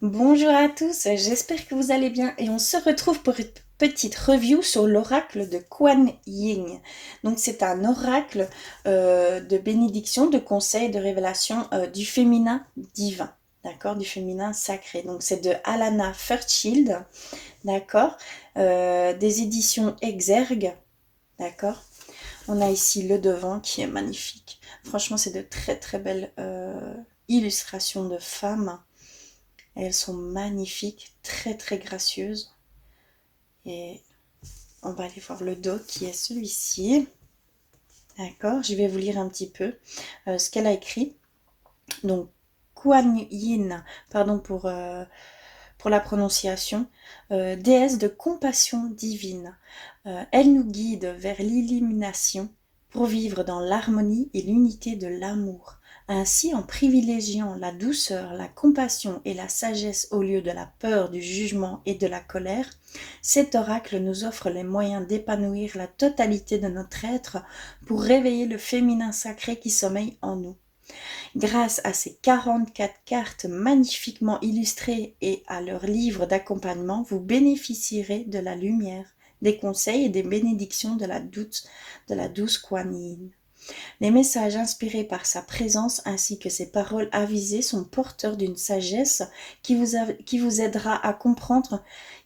Bonjour à tous, j'espère que vous allez bien et on se retrouve pour une petite review sur l'oracle de Kuan Yin. Donc c'est un oracle de bénédiction, de conseil, de révélation du féminin divin, d'accord, du féminin sacré. Donc c'est de Alana Fairchild, d'accord, des éditions Exergue, d'accord. On a ici le devant qui est magnifique. Franchement c'est de très très belles illustrations de femmes. Elles sont magnifiques, très très gracieuses. Et on va aller voir le dos qui est celui-ci. D'accord, je vais vous lire un petit peu ce qu'elle a écrit. Donc, Kuan Yin, pardon pour la prononciation, déesse de compassion divine. Elle nous guide vers l'illumination pour vivre dans l'harmonie et l'unité de l'amour. Ainsi, en privilégiant la douceur, la compassion et la sagesse au lieu de la peur, du jugement et de la colère, cet oracle nous offre les moyens d'épanouir la totalité de notre être pour réveiller le féminin sacré qui sommeille en nous. Grâce à ces 44 cartes magnifiquement illustrées et à leur livre d'accompagnement, vous bénéficierez de la lumière, des conseils et des bénédictions de la douce Kuan Yin. Les messages inspirés par sa présence ainsi que ses paroles avisées sont porteurs d'une sagesse qui vous aidera à comprendre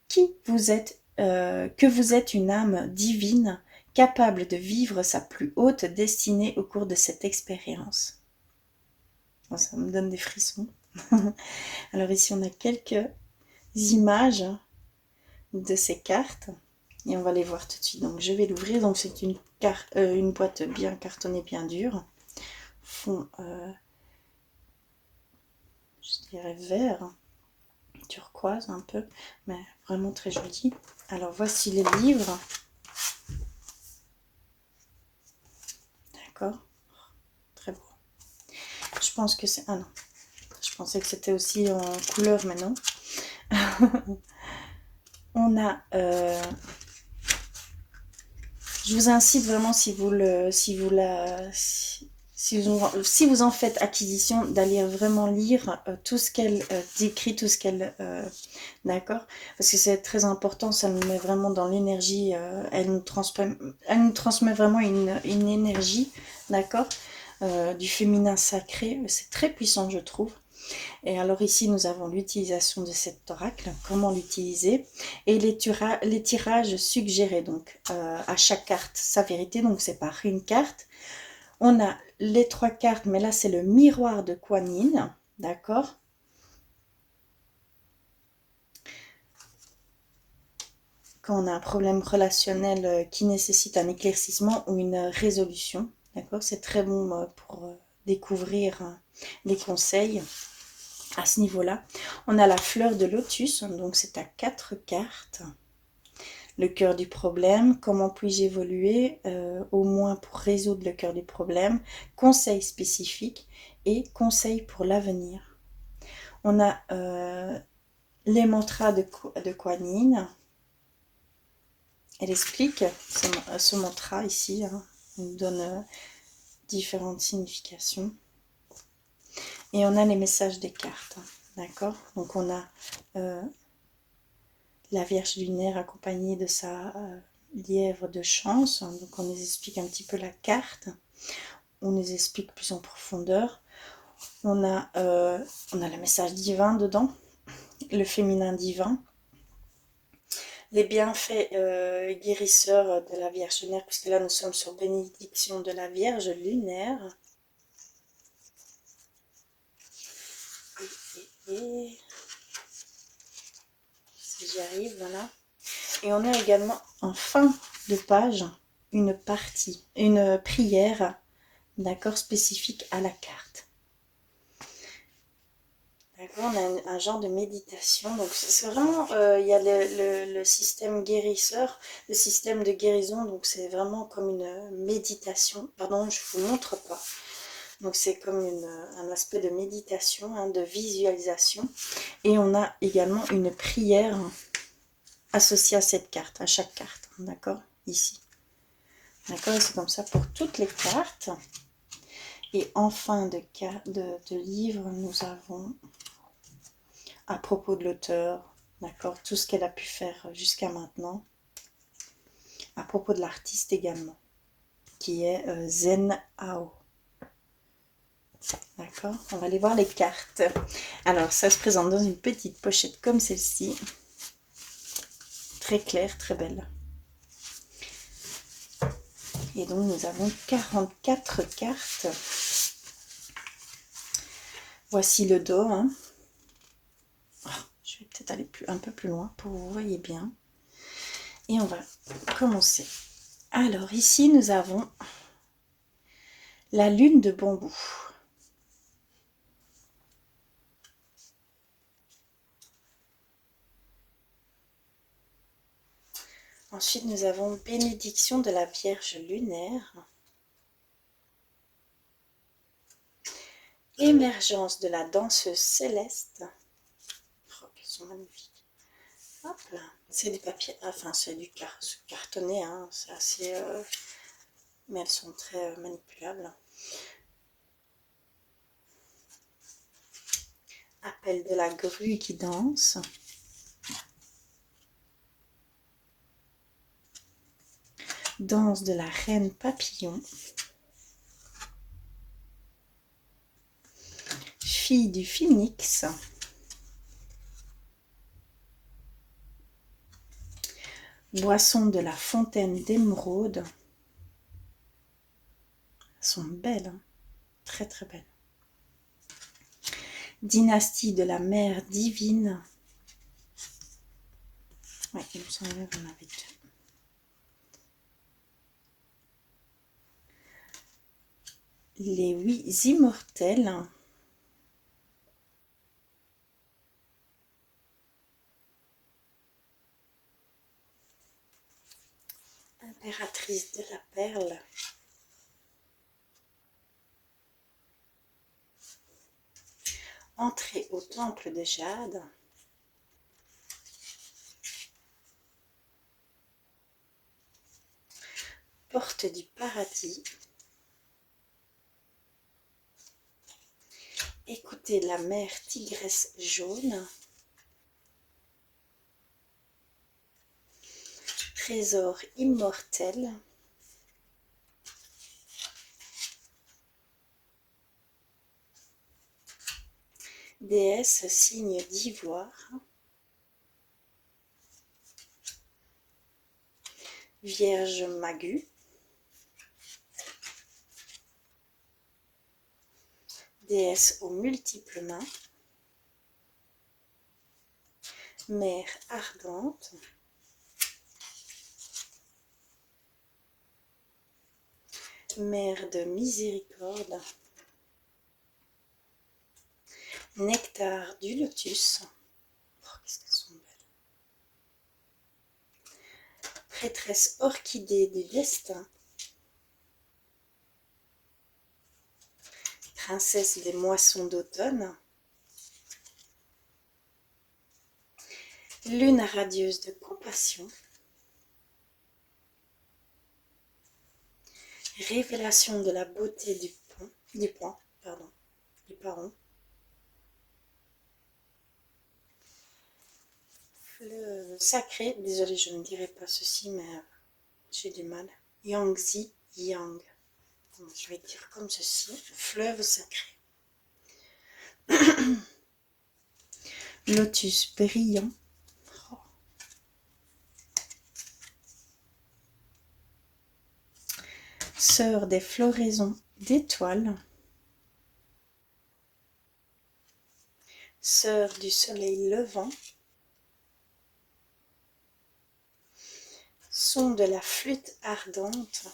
qui vous êtes, que vous êtes une âme divine capable de vivre sa plus haute destinée au cours de cette expérience. Bon, ça me donne des frissons. Alors ici, on a quelques images de ces cartes et on va les voir tout de suite. Donc je vais l'ouvrir. Donc c'est une boîte bien cartonnée, bien dure. Fond, je dirais vert, turquoise un peu, mais vraiment très joli. Alors voici les livres. D'accord, très beau. Je pense que c'est... Ah non, je pensais que c'était aussi en couleur, mais non. On a... je vous incite vraiment, si vous en faites acquisition, d'aller vraiment lire tout ce qu'elle décrit, tout ce qu'elle... d'accord. Parce que c'est très important, ça nous met vraiment dans l'énergie, elle nous transmet vraiment une énergie, d'accord, du féminin sacré. C'est très puissant, je trouve. Et alors ici, nous avons l'utilisation de cet oracle, comment l'utiliser, et les tirages suggérés, donc à chaque carte sa vérité, donc c'est par une carte. On a les 3 cartes, mais là c'est le miroir de Kuan Yin, d'accord. Quand on a un problème relationnel qui nécessite un éclaircissement ou une résolution, d'accord, c'est très bon pour découvrir les conseils. À ce niveau-là, on a la fleur de lotus, donc c'est à 4 cartes. Le cœur du problème, comment puis-je évoluer, au moins pour résoudre le cœur du problème, conseils spécifiques et conseils pour l'avenir. On a les mantras de Kuan Yin. Elle explique ce mantra ici, hein, il nous donne différentes significations. Et on a les messages des cartes, d'accord. Donc on a la Vierge lunaire accompagnée de sa lièvre de chance. Donc on nous explique un petit peu la carte. On nous explique plus en profondeur. On a le message divin dedans, le féminin divin. Les bienfaits guérisseurs de la Vierge lunaire, puisque là nous sommes sur bénédiction de la Vierge lunaire. Et si j'y arrive, voilà. Et on a également en fin de page une prière, d'accord, spécifique à la carte. D'accord, on a un genre de méditation. Donc c'est vraiment, il y a le système guérisseur, le système de guérison. Donc c'est vraiment comme une méditation. Pardon, je vous montre pas. Donc c'est comme un aspect de méditation, hein, de visualisation. Et on a également une prière associée à cette carte, à chaque carte. D'accord, ici. D'accord, et c'est comme ça pour toutes les cartes. Et en fin de livre, nous avons à propos de l'auteur, d'accord, tout ce qu'elle a pu faire jusqu'à maintenant, à propos de l'artiste également, qui est Zen Hao. D'accord, on va aller voir les cartes. Alors, ça se présente dans une petite pochette comme celle-ci. Très claire, très belle. Et donc, nous avons 44 cartes. Voici le dos. Hein. Oh, je vais peut-être aller un peu plus loin pour que vous voyez bien. Et on va commencer. Alors, ici, nous avons la lune de bambou. Ensuite, nous avons bénédiction de la Vierge lunaire. Émergence de la danseuse céleste. Oh, elles sont magnifiques. Hop là. C'est du papier, enfin c'est du cartonné, hein. C'est assez... mais elles sont très manipulables. Appel de la grue qui danse. Danse de la reine papillon. Fille du phénix. Boisson de la fontaine d'émeraude. Elles sont belles, hein. Très très belles. Dynastie de la mère divine. Ouais, il me semble qu'on avait déjà. Les 8 immortels. Impératrice de la perle. Entrée au temple de Jade. Porte du paradis. Écoutez la mère tigresse jaune. Trésor immortel. Déesse signe d'ivoire. Vierge Magu. Déesse aux multiples mains. Mère ardente. Mère de miséricorde. Nectar du lotus. Oh, qu'est-ce qu'elles sont belles. Prêtresse orchidée du destin. Princesse des moissons d'automne. Lune radieuse de compassion. Révélation de la beauté du paon. Fleuve sacré, désolé je ne dirai pas ceci mais j'ai du mal. Yangtze Yang. Je vais dire comme ceci, fleuve sacré. Lotus brillant. Oh. Sœur des floraisons d'étoiles. Sœur du soleil levant. Son de la flûte ardente.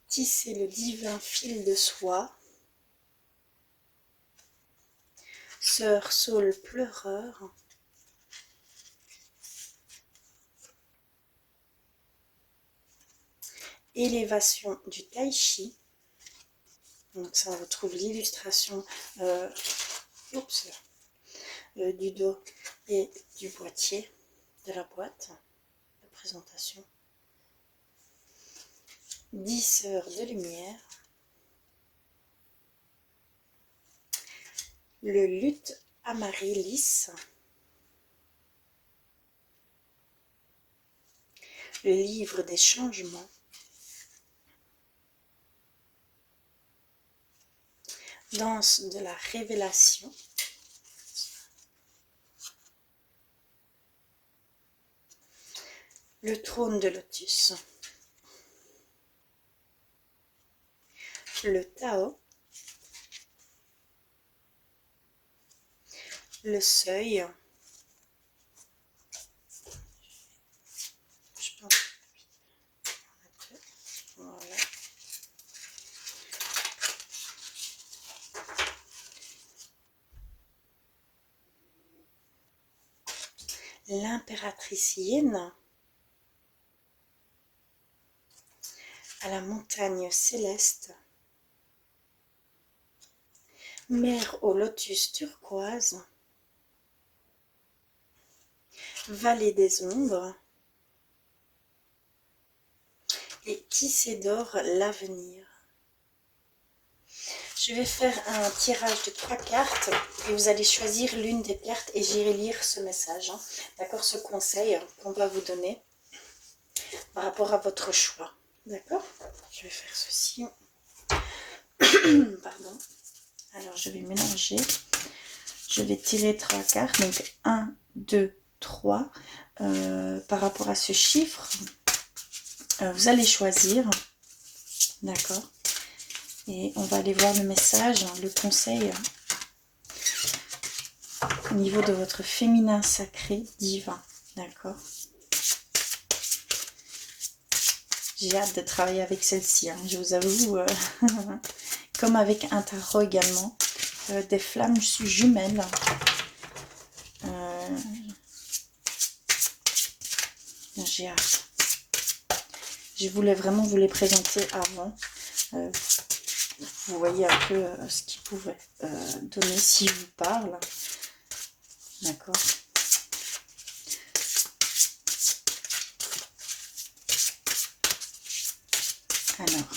Tisser le divin fil de soie. Sœur saule pleureur. Élévation du tai chi. Donc ça, on retrouve l'illustration du dos et du boîtier de la boîte de présentation. 10 sœurs de lumière. le luth amaryllis, le livre des changements, danse de la révélation, le trône de lotus, le Tao, le seuil, je pense, voilà, l'impératrice Yin, à la montagne céleste, mer au lotus turquoise, vallée des ombres, et tissé d'or l'avenir. Je vais faire un tirage de 3 cartes et vous allez choisir l'une des cartes et j'irai lire ce message, hein. D'accord, ce conseil qu'on va vous donner par rapport à votre choix. D'accord, je vais faire ceci. Pardon. Alors je vais mélanger. Je vais tirer 3 cartes. Donc 1, 2, 3. Par rapport à ce chiffre, vous allez choisir. D'accord. Et on va aller voir le message, le conseil au niveau de votre féminin sacré divin. D'accord. J'ai hâte de travailler avec celle-ci, hein, je vous avoue. Comme avec un tarot également. Des flammes jumelles. J'ai hâte. Je voulais vraiment vous les présenter avant. Vous voyez un peu ce qu'ils pouvaient donner si je vous parle. D'accord. Alors.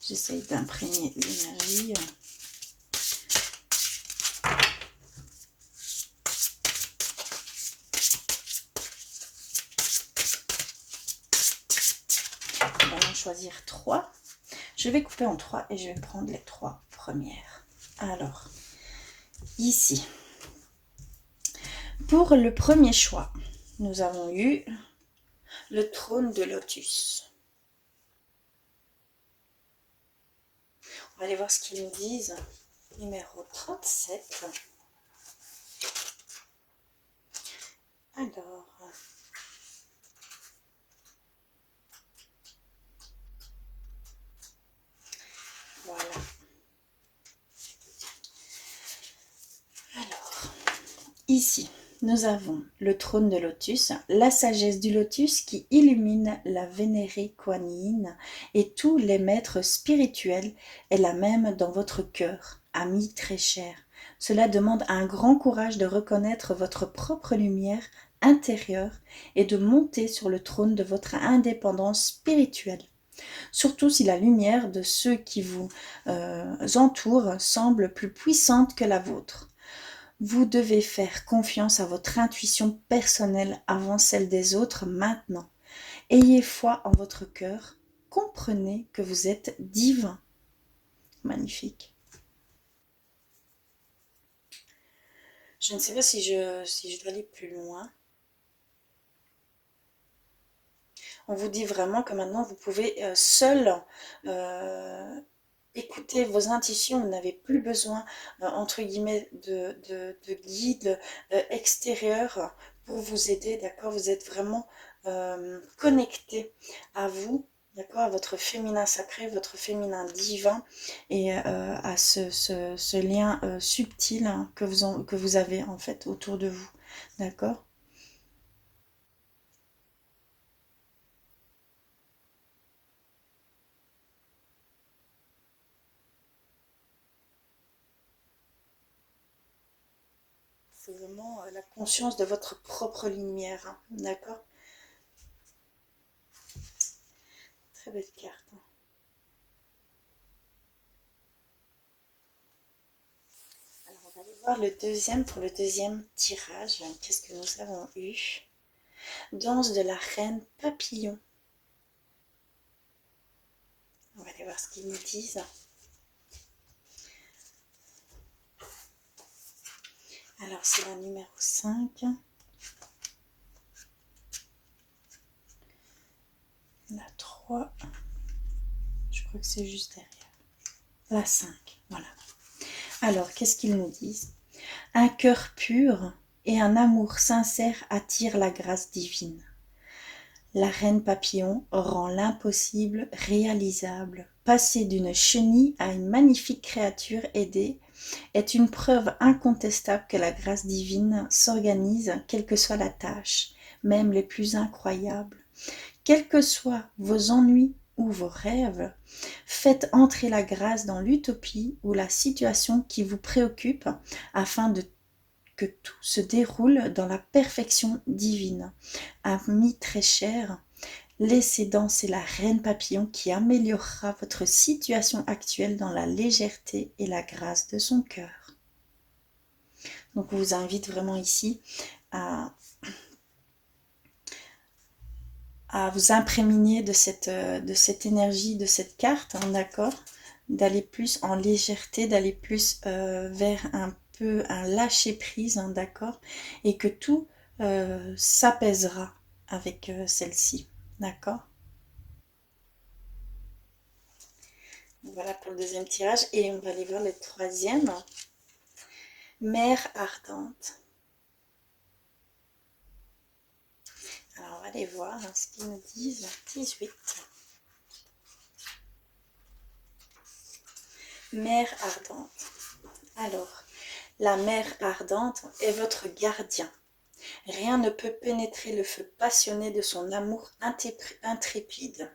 J'essaye d'imprégner l'énergie. On va en choisir 3. Je vais couper en 3 et je vais prendre les 3 premières. Alors, ici, pour le premier choix, nous avons eu le trône de lotus. On va aller voir ce qu'ils nous disent. Numéro 37. Alors, voilà. Alors, ici, nous avons le trône de lotus, la sagesse du lotus qui illumine la vénérée Kuan Yin et tous les maîtres spirituels est la même dans votre cœur, ami très cher. Cela demande un grand courage de reconnaître votre propre lumière intérieure et de monter sur le trône de votre indépendance spirituelle. Surtout si la lumière de ceux qui vous entourent semble plus puissante que la vôtre. Vous devez faire confiance à votre intuition personnelle avant celle des autres maintenant. Ayez foi en votre cœur. Comprenez que vous êtes divin. Magnifique. Je ne sais pas si je dois aller plus loin. On vous dit vraiment que maintenant vous pouvez seul écouter vos intuitions. Vous n'avez plus besoin, entre guillemets, de guide extérieur pour vous aider, d'accord. Vous êtes vraiment connecté à vous, d'accord, à votre féminin sacré, votre féminin divin et à ce lien subtil, hein, que vous avez en fait autour de vous, d'accord. C'est vraiment la conscience de votre propre lumière, hein, d'accord. Très belle carte, hein. voir le deuxième pour le deuxième tirage. Qu'est-ce que nous avons eu? Danse de la reine papillon. On va aller voir ce qu'ils nous disent. Alors, c'est la numéro 5. La 3. Je crois que c'est juste derrière. La 5. Voilà. Alors, qu'est-ce qu'ils nous disent? Un cœur pur et un amour sincère attirent la grâce divine. La reine papillon rend l'impossible réalisable. Passer d'une chenille à une magnifique créature aidée est une preuve incontestable que la grâce divine s'organise, quelle que soit la tâche, même les plus incroyables. Quels que soient vos ennuis ou vos rêves, faites entrer la grâce dans l'utopie ou la situation qui vous préoccupe afin que tout se déroule dans la perfection divine. Amis très chers, laissez danser la reine papillon qui améliorera votre situation actuelle dans la légèreté et la grâce de son cœur. Donc on vous invite vraiment ici à vous imprégner de cette énergie, de cette carte, hein, d'accord, d'aller plus en légèreté, d'aller plus vers un peu un lâcher-prise, hein, d'accord, et que tout s'apaisera avec celle-ci, d'accord. Voilà pour le deuxième tirage, et on va aller voir le troisième. Mère ardente. Alors on va aller voir hein, ce qu'ils nous disent. 18. Mère ardente. Alors, la mer ardente est votre gardien. Rien ne peut pénétrer le feu passionné de son amour intrépide.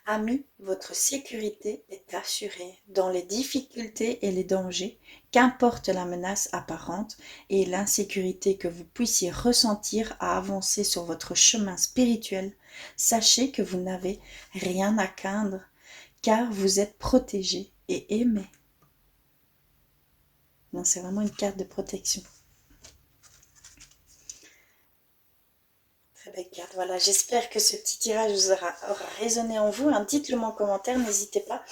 Ami, votre sécurité est assurée dans les difficultés et les dangers, qu'importe la menace apparente et l'insécurité que vous puissiez ressentir à avancer sur votre chemin spirituel. Sachez que vous n'avez rien à craindre, car vous êtes protégé et aimé. Non, c'est vraiment une carte de protection. Très belle carte. Voilà, j'espère que ce petit tirage vous aura résonné en vous. Hein. Dites-le moi en commentaire, n'hésitez pas.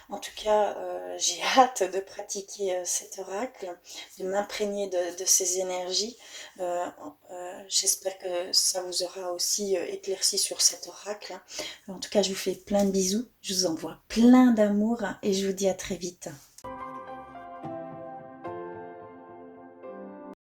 En tout cas, j'ai hâte de pratiquer cet oracle, de m'imprégner de ces énergies. J'espère que ça vous aura aussi éclairci sur cet oracle. En tout cas, je vous fais plein de bisous. Je vous envoie plein d'amour et je vous dis à très vite.